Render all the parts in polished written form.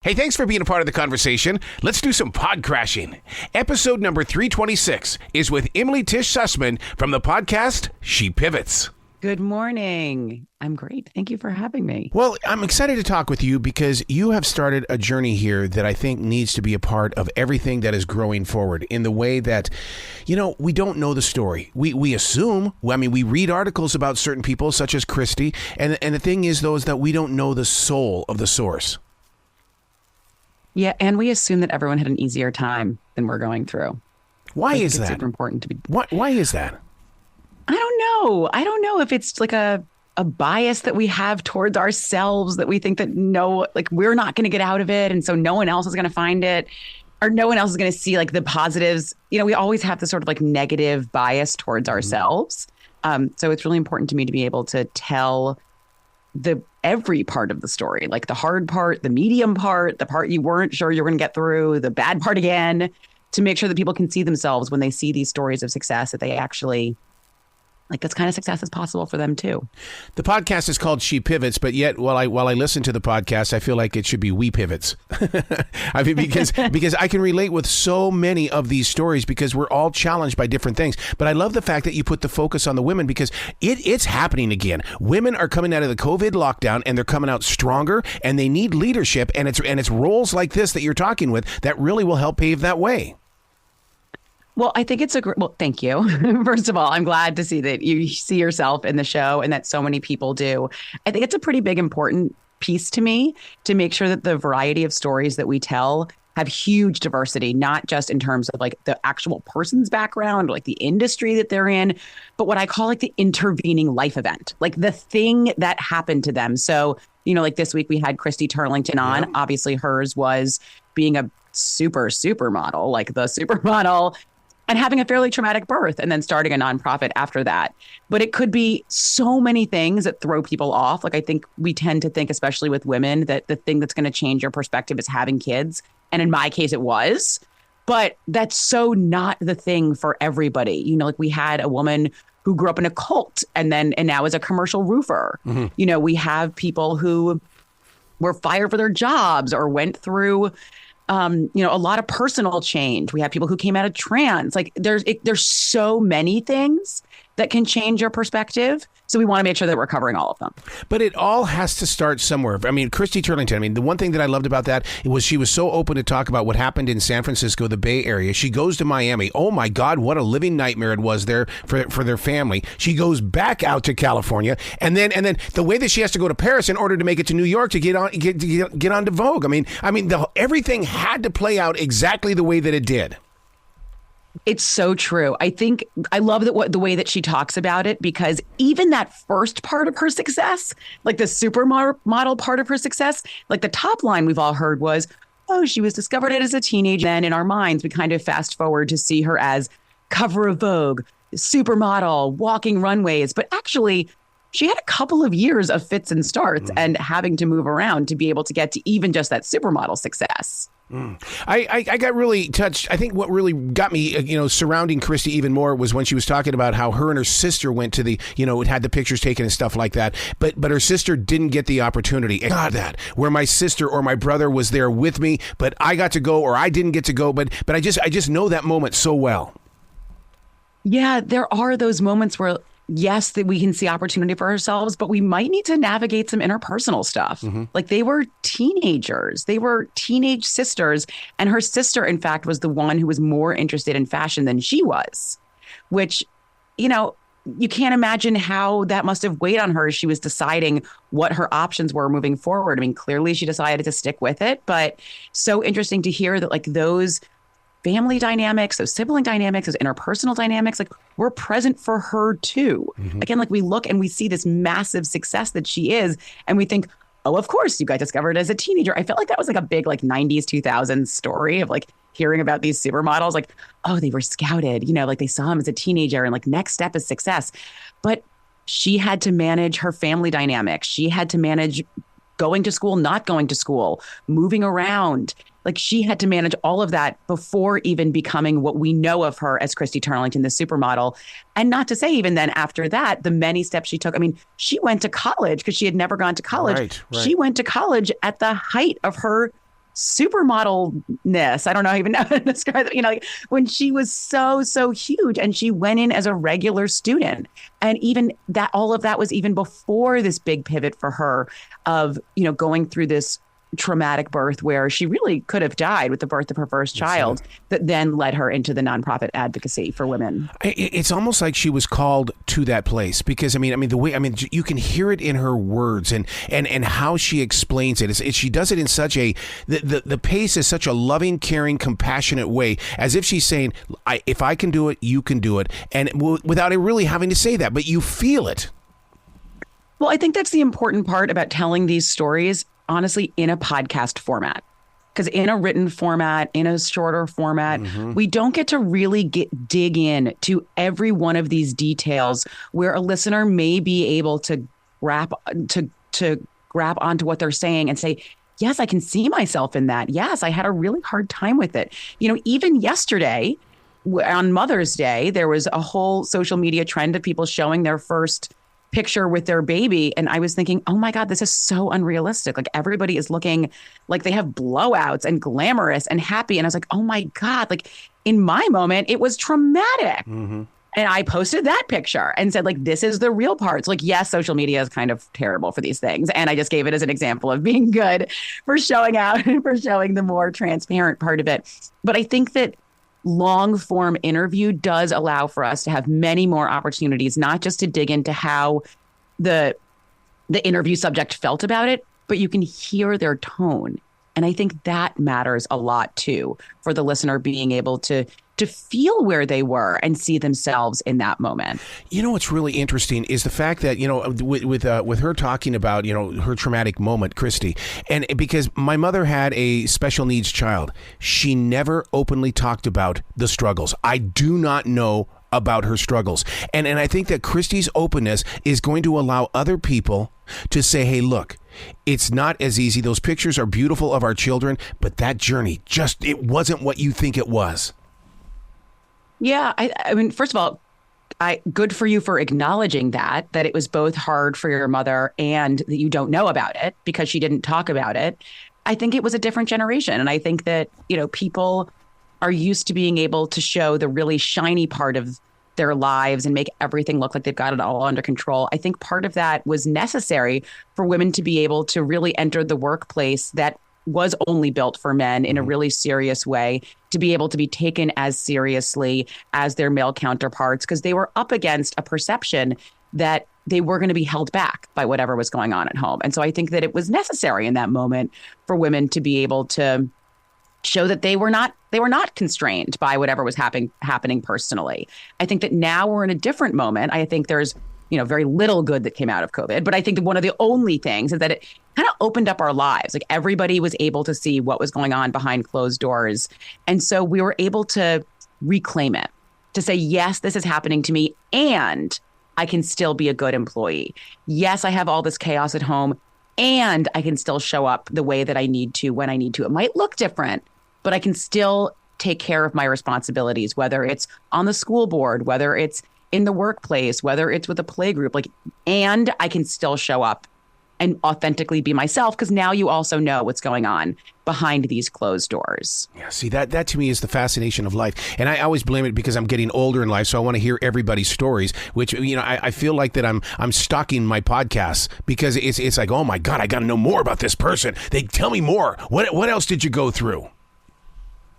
Hey, thanks for being a part of the conversation. Let's do some pod crashing. Episode number 326 is with EmilyTisch Sussman from the podcast She Pivots. Good morning. I'm great. Thank you for having me. Well, I'm excited to talk with you because you have started a journey here that I think needs to be a part of everything that is growing forward in the way that, we don't know the story. We assume, we read articles about certain people such as Christy. And the thing is, though, is that we don't know the soul of the source. Yeah, and we assume that everyone had an easier time than we're going through. Why is that? It's super important to be. Why is that? I don't know if it's like a bias that we have towards ourselves, that we think that we're not going to get out of it, and so no one else is going to find it, or no one else is going to see like the positives. We always have this sort of like negative bias towards ourselves. So it's really important to me to be able to tell every part of the story, like the hard part, the medium part, the part you weren't sure you were going to get through, the bad part again, to make sure that people can see themselves when they see these stories of success, that they actually this kind of success is possible for them too. The podcast is called She Pivots, but yet while I listen to the podcast, I feel like it should be We Pivots. because I can relate with so many of these stories because we're all challenged by different things. But I love the fact that you put the focus on the women because it's happening again. Women are coming out of the COVID lockdown and they're coming out stronger and they need leadership, and it's roles like this that you're talking with that really will help pave that way. Well, I think thank you. First of all, I'm glad to see that you see yourself in the show and that so many people do. I think it's a pretty big, important piece to me to make sure that the variety of stories that we tell have huge diversity, not just in terms of like the actual person's background, like the industry that they're in, but what I call like the intervening life event, like the thing that happened to them. So, like this week we had Christy Turlington on. Yeah. Obviously hers was being a supermodel, like the supermodel, and having a fairly traumatic birth and then starting a nonprofit after that. But it could be so many things that throw people off. Like I think we tend to think, especially with women, that the thing that's going to change your perspective is having kids. And in my case, it was. But that's so not the thing for everybody. We had a woman who grew up in a cult and now is a commercial roofer. Mm-hmm. We have people who were fired for their jobs or went through a lot of personal change. We have people who came out of trans. Like there's so many things that can change your perspective. So we want to make sure that we're covering all of them. But it all has to start somewhere. Christy Turlington, the one thing that I loved about that was she was so open to talk about what happened in San Francisco, the Bay Area. She goes to Miami. Oh my God, what a living nightmare it was there for their family. She goes back out to California, and then the way that she has to go to Paris in order to make it to New York to get onto Vogue. Everything had to play out exactly the way that it did. It's so true. I think I love the way that she talks about it, because even that first part of her success, like the supermodel part of her success, like the top line we've all heard was, oh, she was discovered as a teenager. Then in our minds, we kind of fast forward to see her as cover of Vogue, supermodel, walking runways. But actually, she had a couple of years of fits and starts and having to move around to be able to get to even just that supermodel success. I got really touched. I think what really got me, surrounding Christy even more was when she was talking about how her and her sister went to the, had the pictures taken and stuff like that. But her sister didn't get the opportunity. And God, that where my sister or my brother was there with me, but I got to go or I didn't get to go. But I just know that moment so well. Yeah, there are those moments where, yes, that we can see opportunity for ourselves, but we might need to navigate some interpersonal stuff. Mm-hmm. Like they were teenagers, they were teenage sisters. And her sister, in fact, was the one who was more interested in fashion than she was, which, you can't imagine how that must have weighed on her as she was deciding what her options were moving forward. Clearly she decided to stick with it, but so interesting to hear that like those family dynamics, those sibling dynamics, those interpersonal dynamics, like were present for her too. Mm-hmm. Again, like we look and we see this massive success that she is, and we think, oh, of course you got discovered as a teenager. I felt like that was like a big like 90s, 2000s story of like hearing about these supermodels, like, oh, they were scouted, like they saw him as a teenager and like next step is success. But she had to manage her family dynamics. She had to manage going to school, not going to school, moving around. Like she had to manage all of that before even becoming what we know of her as Christy Turlington, the supermodel. And not to say even then after that, the many steps she took. She went to college because she had never gone to college. Right. She went to college at the height of her supermodelness. I don't know even know how to describe it. Like when she was so huge and she went in as a regular student. And even that, all of that was even before this big pivot for her of, going through this traumatic birth where she really could have died with the birth of her first child that then led her into the nonprofit advocacy for women. It's almost like she was called to that place because the way you can hear it in her words and how she explains it. She does it in such the pace is such a loving, caring, compassionate way, as if she's saying, if I can do it, you can do it, and without it really having to say that, but you feel it. Well, I think that's the important part about telling these stories, honestly, in a podcast format. Because in a written format, in a shorter format, we don't get to really dig in to every one of these details where a listener may be able to grab onto what they're saying and say, yes, I can see myself in that. Yes, I had a really hard time with it. Even yesterday on Mother's Day, there was a whole social media trend of people showing their first picture with their baby. And I was thinking, oh my God, this is so unrealistic. Like everybody is looking like they have blowouts and glamorous and happy. And I was like, oh my God, like in my moment, it was traumatic. And I posted that picture and said, like, this is the real parts. Like, yes, social media is kind of terrible for these things. And I just gave it as an example of being good for showing out and for showing the more transparent part of it. But I think that long form interview does allow for us to have many more opportunities, not just to dig into how the interview subject felt about it, but you can hear their tone. And I think that matters a lot, too, for the listener being able to feel where they were and see themselves in that moment. What's really interesting is the fact that, with her talking about, her traumatic moment, Christy, and because my mother had a special needs child, she never openly talked about the struggles. I do not know about her struggles. And I think that Christy's openness is going to allow other people to say, hey, look, it's not as easy. Those pictures are beautiful of our children, but that journey it wasn't what you think it was. Yeah, I mean, first of all, good for you for acknowledging that it was both hard for your mother and that you don't know about it because she didn't talk about it. I think it was a different generation. And I think that, people are used to being able to show the really shiny part of their lives and make everything look like they've got it all under control. I think part of that was necessary for women to be able to really enter the workplace that was only built for men in a really serious way, to be able to be taken as seriously as their male counterparts, because they were up against a perception that they were going to be held back by whatever was going on at home. And so I think that it was necessary in that moment for women to be able to show that they were not constrained by whatever was happening personally. I think that now we're in a different moment. I think there's very little good that came out of COVID. But I think that one of the only things is that it kind of opened up our lives. Like everybody was able to see what was going on behind closed doors. And so we were able to reclaim it, to say, yes, this is happening to me and I can still be a good employee. Yes, I have all this chaos at home and I can still show up the way that I need to when I need to. It might look different, but I can still take care of my responsibilities, whether it's on the school board, whether it's in the workplace, whether it's with a play group, and I can still show up and authentically be myself, because now you also know what's going on behind these closed doors. Yeah, see, that to me is the fascination of life. And I always blame it because I'm getting older in life, so I want to hear everybody's stories, which, I feel like that I'm stalking my podcasts because it's like, oh my God, I got to know more about this person. They tell me more. What else did you go through?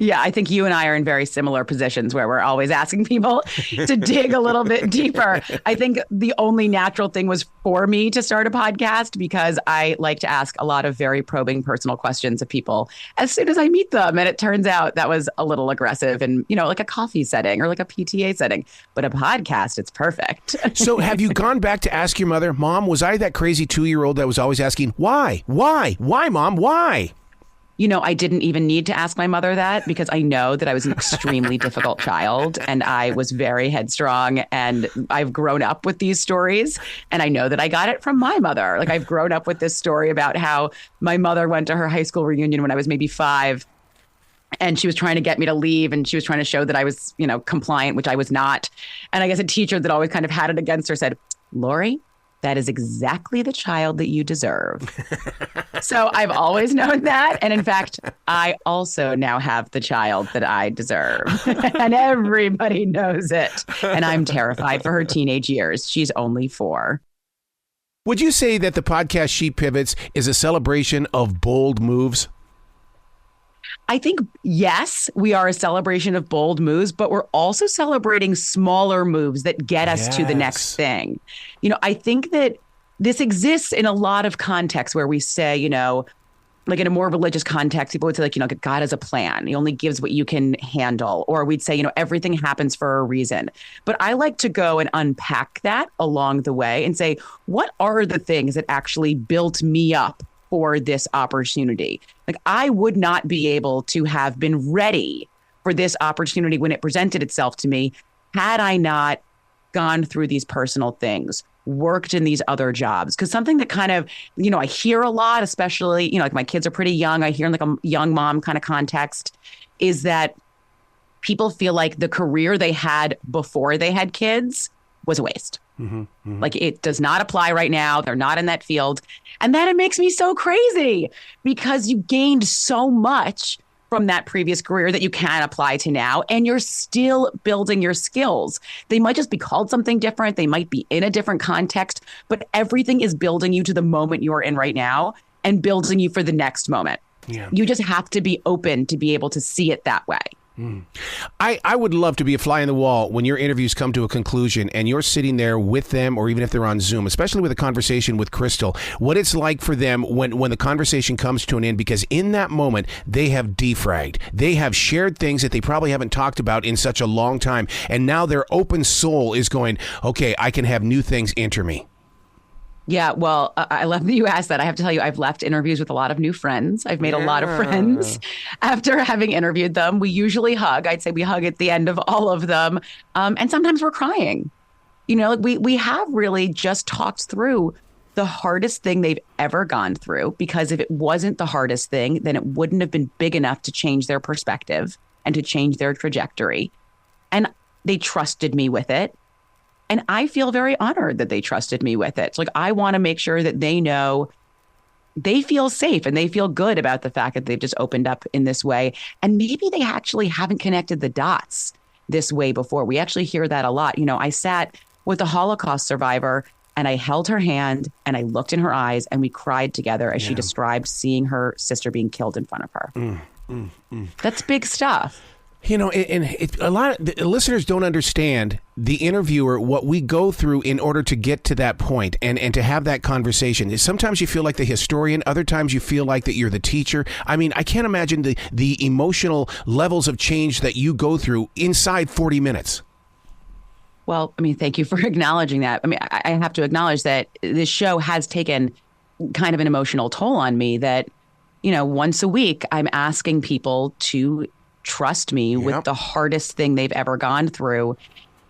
Yeah, I think you and I are in very similar positions where we're always asking people to dig a little bit deeper. I think the only natural thing was for me to start a podcast because I like to ask a lot of very probing personal questions of people as soon as I meet them. And it turns out that was a little aggressive in, like a coffee setting or like a PTA setting. But a podcast, it's perfect. So have you gone back to ask your mother, Mom, was I that crazy 2-year-old that was always asking, why, Mom, why? I didn't even need to ask my mother that because I know that I was an extremely difficult child and I was very headstrong, and I've grown up with these stories and I know that I got it from my mother. Like I've grown up with this story about how my mother went to her high school reunion when I was maybe 5 and she was trying to get me to leave and she was trying to show that I was, compliant, which I was not. And I guess a teacher that always kind of had it against her said, Lori, that is exactly the child that you deserve. So I've always known that. And in fact, I also now have the child that I deserve. And everybody knows it. And I'm terrified for her teenage years. She's only 4. Would you say that the podcast She Pivots is a celebration of bold moves? I think, yes, we are a celebration of bold moves, but we're also celebrating smaller moves that get us to the next thing. I think that this exists in a lot of contexts where we say, like in a more religious context, people would say, like, God has a plan. He only gives what you can handle. Or we'd say, everything happens for a reason. But I like to go and unpack that along the way and say, what are the things that actually built me up for this opportunity? Like, I would not be able to have been ready for this opportunity when it presented itself to me had I not gone through these personal things, worked in these other jobs. Because something that kind of, I hear a lot, especially, like my kids are pretty young. I hear in like a young mom kind of context is that people feel like the career they had before they had kids was a waste. Like it does not apply right now. They're not in that field. And then it makes me so crazy because you gained so much from that previous career that you can apply to now. And you're still building your skills. They might just be called something different. They might be in a different context, but everything is building you to the moment you're in right now and building you for the next moment. Yeah. You just have to be open to be able to see it that way. I would love to be a fly in the wall when your interviews come to a conclusion and you're sitting there with them, or even if they're on Zoom, especially with a conversation with Crystal, what it's like for them when the conversation comes to an end, because in that moment, they have defragged. They have shared things that they probably haven't talked about in such a long time. And now their open soul is going, okay, I can have new things enter me. Yeah, well, I love that you asked that. I have to tell you, I've left interviews with a lot of new friends. I've made a lot of friends after having interviewed them. We usually hug. I'd say we hug at the end of all of them. And sometimes we're crying. We have really just talked through the hardest thing they've ever gone through, because if it wasn't the hardest thing, then it wouldn't have been big enough to change their perspective and to change their trajectory. And they trusted me with it. And I feel very honored that they trusted me with it. So, like, I want to make sure that they know they feel safe and they feel good about the fact that they've just opened up in this way. And maybe they actually haven't connected the dots this way before. We actually hear that a lot. I sat with a Holocaust survivor and I held her hand and I looked in her eyes and we cried together as she described seeing her sister being killed in front of her. That's big stuff. A lot of the listeners don't understand, the interviewer, what we go through in order to get to that point and to have that conversation. Sometimes you feel like the historian. Other times you feel like that you're the teacher. I mean, I can't imagine the emotional levels of change that you go through inside 40 minutes. Well, I mean, thank you for acknowledging that. I mean, I have to acknowledge that this show has taken kind of an emotional toll on me that, once a week, I'm asking people to trust me with the hardest thing they've ever gone through.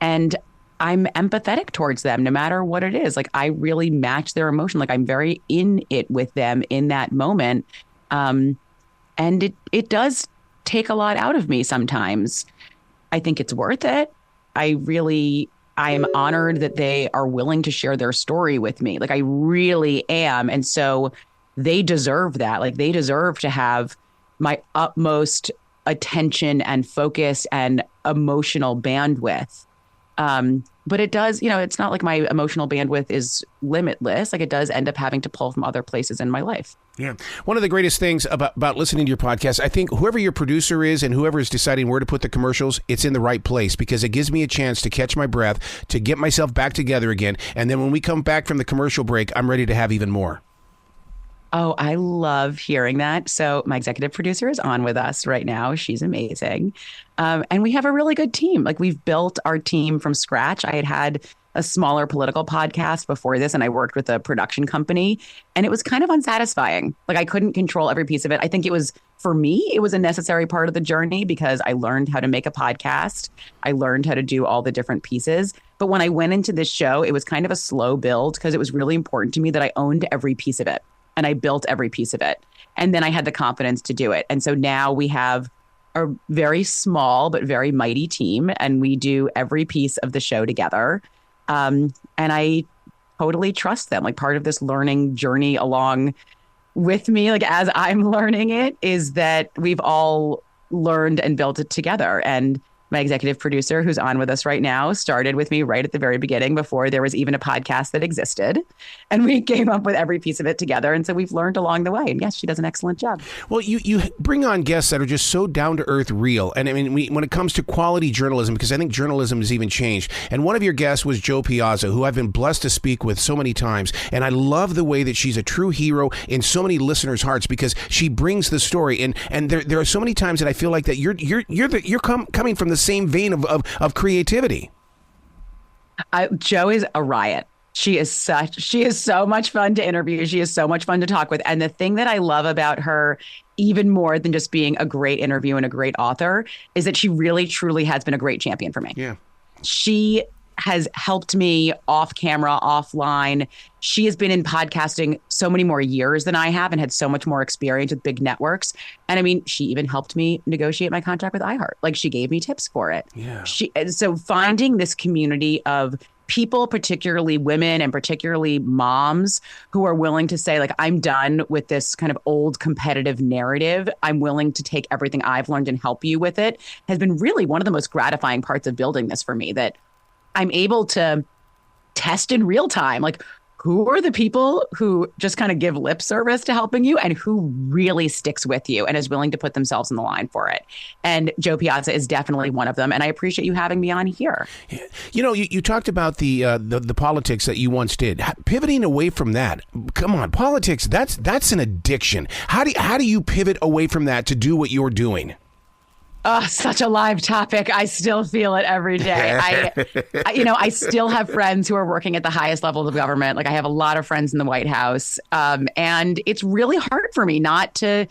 And I'm empathetic towards them, no matter what it is. Like, I really match their emotion. Like, I'm very in it with them in that moment. And it does take a lot out of me sometimes. I think it's worth it. I am honored that they are willing to share their story with me. Like, I really am. And so they deserve that. Like, they deserve to have my utmost attention and focus and emotional bandwidth. But it does, it's not like my emotional bandwidth is limitless. Like, it does end up having to pull from other places in my life. Yeah. One of the greatest things about listening to your podcast, I think whoever your producer is and whoever is deciding where to put the commercials, it's in the right place, because it gives me a chance to catch my breath, to get myself back together again. And then when we come back from the commercial break, I'm ready to have even more. Oh, I love hearing that. So my executive producer is on with us right now. She's amazing. And we have a really good team. Like, we've built our team from scratch. I had a smaller political podcast before this, and I worked with a production company, and it was kind of unsatisfying. Like, I couldn't control every piece of it. I think it was, for me, it was a necessary part of the journey because I learned how to make a podcast. I learned how to do all the different pieces. But when I went into this show, it was kind of a slow build because it was really important to me that I owned every piece of it. And I built every piece of it. And then I had the confidence to do it. And so now we have a very small but very mighty team, and we do every piece of the show together. And I totally trust them. Like part of this learning journey along with me, like as I'm learning it, is that we've all learned and built it together. And my executive producer, who's on with us right now, started with me right at the very beginning before there was even a podcast that existed. And we came up with every piece of it together. And so we've learned along the way. And yes, she does an excellent job. Well, you bring on guests that are just so down to earth, real. And I mean, when it comes to quality journalism, because I think journalism has even changed. And one of your guests was Jo Piazza, who I've been blessed to speak with so many times. And I love the way that she's a true hero in so many listeners' hearts because she brings the story. And there are so many times that I feel like that you're coming from the same vein of creativity. Jo is a riot. She is so much fun to interview. She is so much fun to talk with. And the thing that I love about her, even more than just being a great interview and a great author, is that she really, truly has been a great champion for me. Yeah. She has helped me off camera, offline. She has been in podcasting so many more years than I have and had so much more experience with big networks. And I mean, she even helped me negotiate my contract with iHeart. Like she gave me tips for it. Yeah. So finding this community of people, particularly women and particularly moms, who are willing to say, like, I'm done with this kind of old competitive narrative. I'm willing to take everything I've learned and help you with it, has been really one of the most gratifying parts of building this for me, that I'm able to test in real time, like, who are the people who just kind of give lip service to helping you and who really sticks with you and is willing to put themselves in the line for it. And Jo Piazza is definitely one of them. And I appreciate you having me on here. You know, you talked about the politics that you once did. Pivoting away from that. Come on, politics, that's an addiction. How do you pivot away from that to do what you're doing? Oh, such a live topic. I still feel it every day. I still have friends who are working at the highest levels of government. Like I have a lot of friends in the White House. And it's really hard for me not to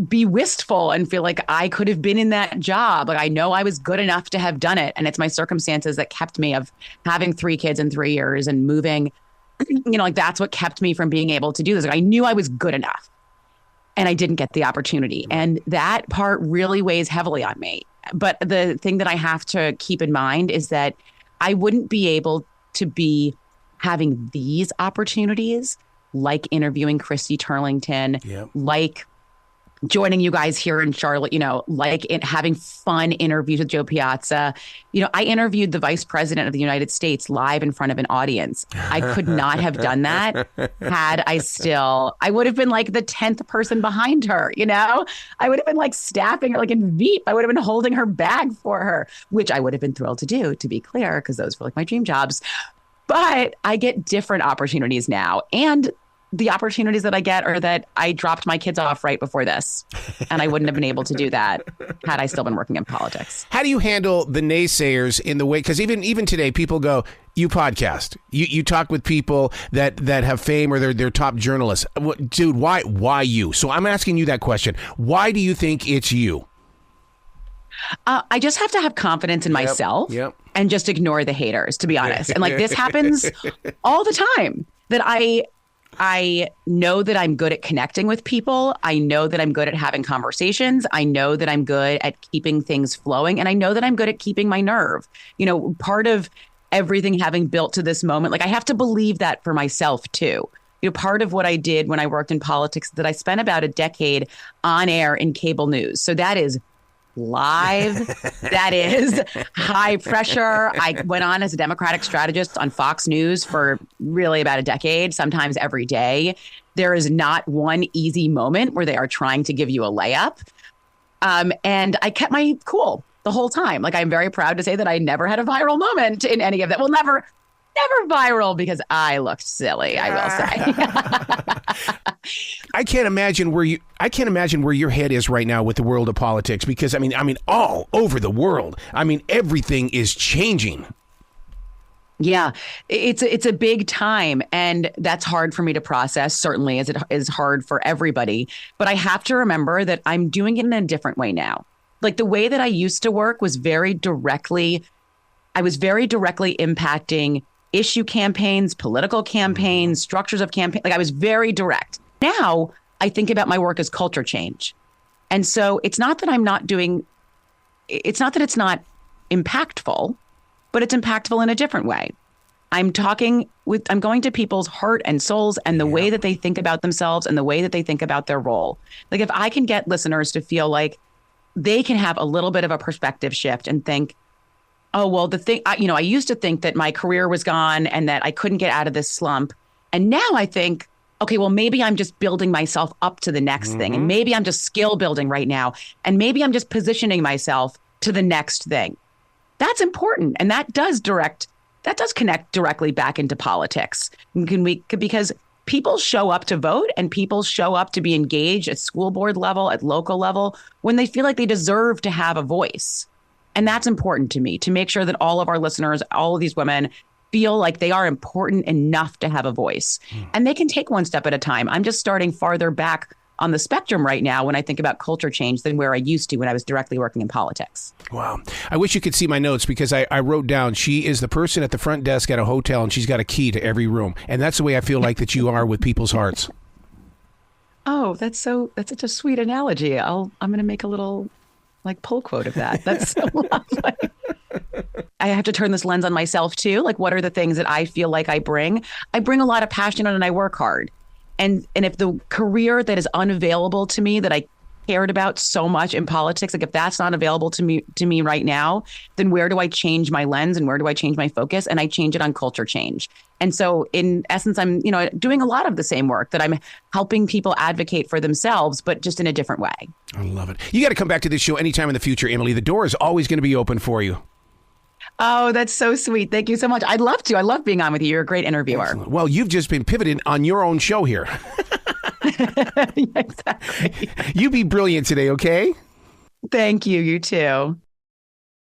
be wistful and feel like I could have been in that job. Like I know I was good enough to have done it. And it's my circumstances that kept me of having 3 kids in 3 years and moving, like that's what kept me from being able to do this. Like I knew I was good enough. And I didn't get the opportunity. And that part really weighs heavily on me. But the thing that I have to keep in mind is that I wouldn't be able to be having these opportunities, like interviewing Christy Turlington, like joining you guys here in Charlotte, like having fun interviews with Jo Piazza. I interviewed the Vice President of the United States live in front of an audience. I could not have done that had I would have been like the 10th person behind her, I would have been like staffing her like in Veep. I would have been holding her bag for her, which I would have been thrilled to do, to be clear, because those were like my dream jobs. But I get different opportunities now. And the opportunities that I get are that I dropped my kids off right before this, and I wouldn't have been able to do that had I still been working in politics. How do you handle the naysayers in the way? Because even today, people go, you podcast, you talk with people that have fame or they're top journalists. Dude, why you? So I'm asking you that question. Why do you think it's you? I just have to have confidence in myself and just ignore the haters, to be honest. And like this happens all the time, that I know that I'm good at connecting with people. I know that I'm good at having conversations. I know that I'm good at keeping things flowing. And I know that I'm good at keeping my nerve. Part of everything having built to this moment, like I have to believe that for myself too. Part of what I did when I worked in politics, that I spent about a decade on air in cable news. So that is live. That is high pressure. I went on as a Democratic strategist on Fox News for really about a decade, sometimes every day. There is not one easy moment where they are trying to give you a layup. And I kept my cool the whole time. Like, I'm very proud to say that I never had a viral moment in any of that. Well, never viral, because I looked silly, I will say. I can't imagine where your head is right now with the world of politics, because I mean all over the world. I mean, everything is changing. Yeah, it's a big time, and that's hard for me to process, certainly, as it is hard for everybody. But I have to remember that I'm doing it in a different way now. Like the way that I used to work was very directly impacting issue campaigns, political campaigns, structures of campaign. Like I was very direct. Now I think about my work as culture change. And so it's not that it's not impactful, but it's impactful in a different way. I'm going to people's heart and souls and the way that they think about themselves and the way that they think about their role. Like if I can get listeners to feel like they can have a little bit of a perspective shift and think, oh, well, I used to think that my career was gone and that I couldn't get out of this slump. And now I think, okay, well, maybe I'm just building myself up to the next thing. And maybe I'm just skill building right now. And maybe I'm just positioning myself to the next thing. That's important. And that does connect directly back into politics. Because people show up to vote and people show up to be engaged at school board level, at local level, when they feel like they deserve to have a voice. And that's important to me, to make sure that all of our listeners, all of these women feel like they are important enough to have a voice. And they can take one step at a time. I'm just starting farther back on the spectrum right now when I think about culture change than where I used to when I was directly working in politics. Wow. I wish you could see my notes because I wrote down, she is the person at the front desk at a hotel and she's got a key to every room. And that's the way I feel like that you are with people's hearts. Oh, that's such a sweet analogy. I'm going to make a little pull quote of that. That's so lovely. I have to turn this lens on myself too. Like, what are the things that I feel like I bring? I bring a lot of passion and I work hard. And if the career that is unavailable to me that I cared about so much in politics, like if that's not available to me right now, then where do I change my lens and where do I change my focus? And I change it on culture change. And so in essence, I'm, doing a lot of the same work that I'm helping people advocate for themselves, but just in a different way. I love it. You got to come back to this show anytime in the future, Emily. The door is always going to be open for you. Oh, that's so sweet. Thank you so much. I'd love to. I love being on with you. You're a great interviewer. Excellent. Well, you've just been pivoted on your own show here. Exactly. You be brilliant today, okay? Thank you. You too.